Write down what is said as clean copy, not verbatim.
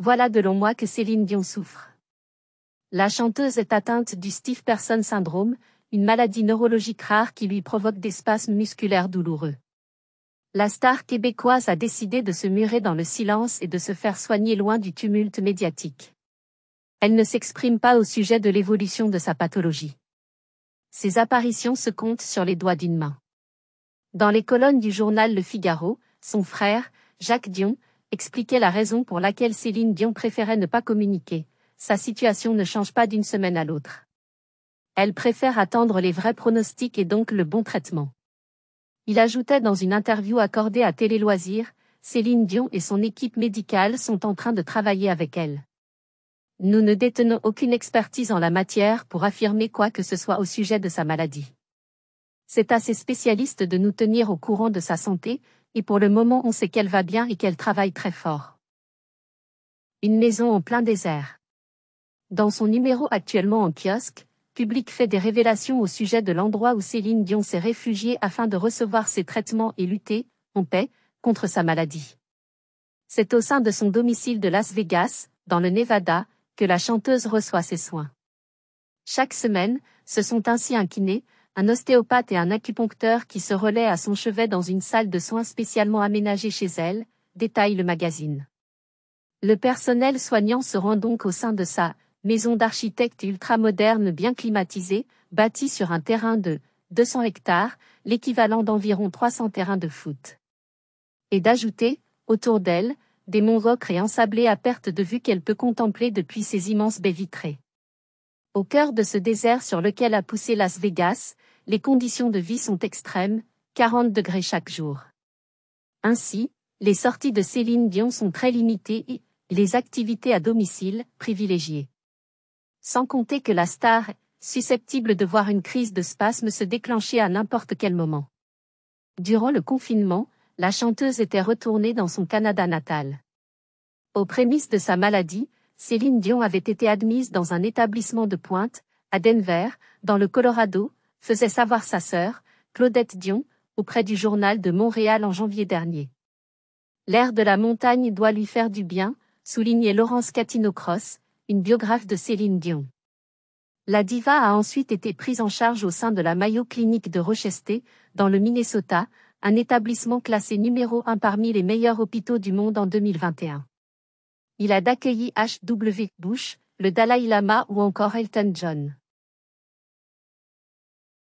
Voilà de longs mois que Céline Dion souffre. La chanteuse est atteinte du stiff person syndrome, une maladie neurologique rare qui lui provoque des spasmes musculaires douloureux. La star québécoise a décidé de se murer dans le silence et de se faire soigner loin du tumulte médiatique. Elle ne s'exprime pas au sujet de l'évolution de sa pathologie. Ses apparitions se comptent sur les doigts d'une main. Dans les colonnes du journal Le Figaro, son frère, Jacques Dion, expliquait la raison pour laquelle Céline Dion préférait ne pas communiquer. Sa situation ne change pas d'une semaine à l'autre. Elle préfère attendre les vrais pronostics et donc le bon traitement. Il ajoutait dans une interview accordée à Télé Loisirs, Céline Dion et son équipe médicale sont en train de travailler avec elle. Nous ne détenons aucune expertise en la matière pour affirmer quoi que ce soit au sujet de sa maladie. C'est à ces spécialistes de nous tenir au courant de sa santé, et pour le moment on sait qu'elle va bien et qu'elle travaille très fort. Une maison en plein désert. Dans son numéro actuellement en kiosque, Public fait des révélations au sujet de l'endroit où Céline Dion s'est réfugiée afin de recevoir ses traitements et lutter, en paix, contre sa maladie. C'est au sein de son domicile de Las Vegas, dans le Nevada, que la chanteuse reçoit ses soins. Chaque semaine, ce sont ainsi un kiné, un ostéopathe et un acupuncteur qui se relaient à son chevet dans une salle de soins spécialement aménagée chez elle, détaille le magazine. Le personnel soignant se rend donc au sein de sa maison d'architecte ultramoderne bien climatisée, bâtie sur un terrain de 200 hectares, l'équivalent d'environ 300 terrains de foot. Et d'ajouter, autour d'elle, des monts ocre et ensablés à perte de vue qu'elle peut contempler depuis ses immenses baies vitrées. Au cœur de ce désert sur lequel a poussé Las Vegas, les conditions de vie sont extrêmes, 40 degrés chaque jour. Ainsi, les sorties de Céline Dion sont très limitées et les activités à domicile, privilégiées. Sans compter que la star est susceptible de voir une crise de spasme se déclencher à n'importe quel moment. Durant le confinement, la chanteuse était retournée dans son Canada natal. Aux prémices de sa maladie, Céline Dion avait été admise dans un établissement de pointe, à Denver, dans le Colorado, faisait savoir sa sœur, Claudette Dion, auprès du Journal de Montréal en janvier dernier. L'air de la montagne doit lui faire du bien, soulignait Laurence Catino-Cross, une biographe de Céline Dion. La diva a ensuite été prise en charge au sein de la Mayo Clinic de Rochester, dans le Minnesota, un établissement classé numéro 1 parmi les meilleurs hôpitaux du monde en 2021. Il a d'accueilli H.W. Bush, le Dalai Lama ou encore Elton John.